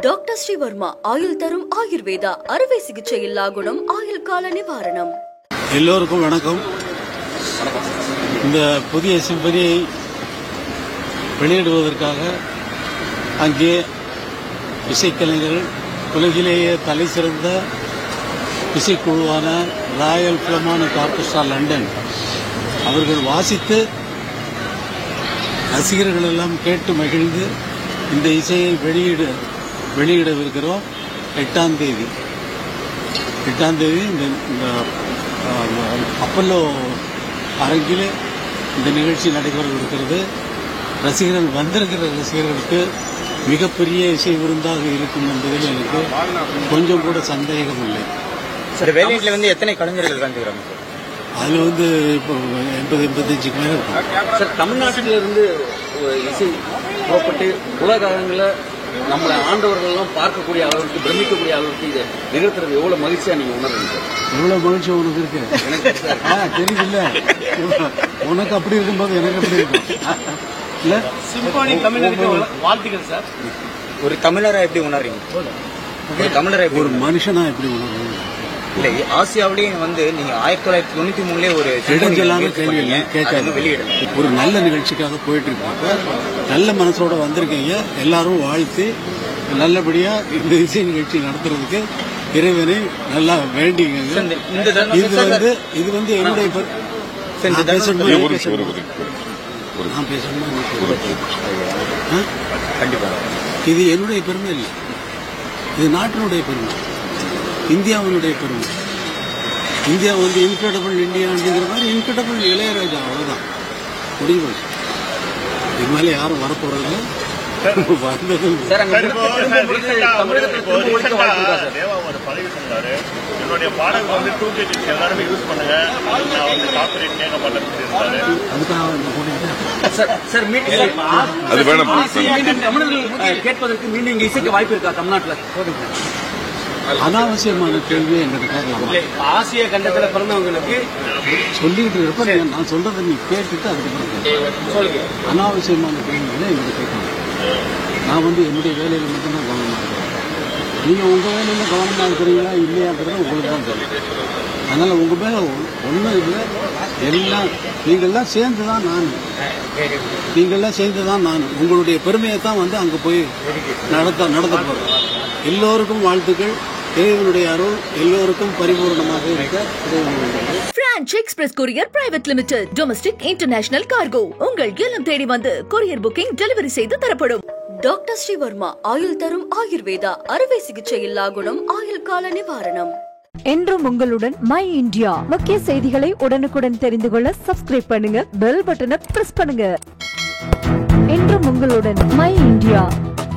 Doctor Sreevarma ஆயுள் தரும் ஆயுர்வேதா அறுவை சிகிச்சை இல்லா குணம் ஆயுள் கால நிவாரணம். எல்லோருக்கும் வணக்கம். இந்த புதிய சிம்பனியை வெளியிடுவதற்காக அங்கே இசைக்கலைஞர்கள், உலகிலேயே தலை சிறந்த இசைக்குழுவான ராயல் பிலமானிக் ஆர்கெஸ்ட்ரா லண்டன் அவர்கள் வாசித்து ரசிகர்கள் எல்லாம் கேட்டு மகிழ்ந்து இந்த இசையை வெளியிடவிருக்கிறோம். 8ஆம் தேதி இந்த அப்பல்லோ அரங்கில் இந்த நிகழ்ச்சி நடைபெறவிருக்கிறது. ரசிகர்கள் வந்திருக்கிற ரசிகர்களுக்கு மிகப்பெரிய இசை விருந்தாக இருக்கும் என்பதில் எனக்கு கொஞ்சம் கூட சந்தேகம் இல்லை. சார், வேலையில் எத்தனை கலைஞர்கள் கலந்துக்கிறாங்க? அதில் இப்போ 80-85 மேலே இருக்கும். சார், தமிழ்நாட்டிலிருந்து இசை புறப்பட்டு உலக அரங்கில் நம்மளை ஆண்டவர்கள்லாம் பார்க்கக்கூடிய அளவுக்கு, பிரமிக்கக்கூடிய அளவுக்கு இதை நிகழ்த்துறது எவ்வளவு மகிழ்ச்சியா நீங்க உணர்றீங்க சார்? எவ்வளவு மகிழ்ச்சி உனக்கு இருக்கு தெரியுதுல்ல. உனக்கு அப்படி இருக்கும்போது எனக்கு அப்படி இருக்கும் இல்ல. சிம்பனி தமிழருக்கு வாழ்த்துக்கள் சார். ஒரு தமிழரா எப்படி உணர்றீங்க? ஒரு மனுஷனா எப்படி உணர்றீங்க? இல்ல, ஆசியாவிலேயே நீங்க 1993 ஒரு இடைஞ்சலான கேள்வி கேட்காது. ஒரு நல்ல நிகழ்ச்சிக்காக போயிட்டு இருக்காங்க. நல்ல மனசோட வந்திருக்கீங்க. எல்லாரும் வாழ்த்து நல்லபடியா இந்த இசை நிகழ்ச்சி நடத்துறதுக்கு இறைவனை நல்லா வேண்டிங்க. இது என்னுடைய இது என்னுடைய பெருமை இல்லை, இது நாட்டினுடைய பெருமை, இந்தியாவினுடைய பெருமை. இந்தியா இன்கிரெடிபிள் இந்தியா அப்படிங்கிற மாதிரி இன்கிரெடிபிள் இளையராஜா, அவ்வளவுதான் முடிவு. இது மேலே யாரும் வரப்போறது என்னுடைய பாடல்கள் 2K எல்லாருமே யூஸ் பண்ணுங்க. கேட்பதற்கு மீண்டும் இங்க இசைக்கு வாய்ப்பு இருக்கா தமிழ்நாட்டில்? அனாவசியமான கேள்வியை எங்கிட்ட கேட்கலாம். ஆசிய கண்டத்தில் பிறந்தவங்களுக்கு சொல்லிட்டு இருப்ப நான் சொல்றதை நீ கேட்டுட்டு அதுக்கப்புறம் அனாவசியமான கேள்விகளை எங்கிட்ட கேட்கலாம். நான் என்னுடைய வேலையில மட்டும்தான் கவனமாக இருக்கிறேன். நீங்க உங்க வேலையில கவனமாக இருக்கிறீங்களா இல்லையாங்கிறது உங்களுக்கு தான் தெரியும். அதனால உங்க மேல ஒன்றும் இல்லை, எல்லாம் நீங்கள்லாம் சேர்ந்துதான் நான் உங்களுடைய பெருமையை தான் அங்க போய் நடத்த போறேன். எல்லோருக்கும் வாழ்த்துக்கள். இறைவனுடைய அருள் எல்லோருக்கும் பரிபூர்ணமாக இருக்க branch express courier private limited, domestic international cargo உங்கள் இல்லம் தேடி வந்து கொரியர் புக்கிங் டெலிவரி செய்து தரப்படும். டாக்டர் ஸ்ரீவர்மா ஆயுள் தரும் ஆயுர்வேதா அறுவை சிகிச்சை இல்லா குணம் ஆயுள் கால நிவாரணம். என்றும் உங்களுடன் மை இந்தியா. முக்கிய செய்திகளை உடனுக்குடன் தெரிந்து கொள்ள சப்ஸ்கிரைப் பண்ணுங்க, பெல் பட்டனை பிரஸ் பண்ணுங்க. என்றும் உங்களுடன் மை இந்தியா.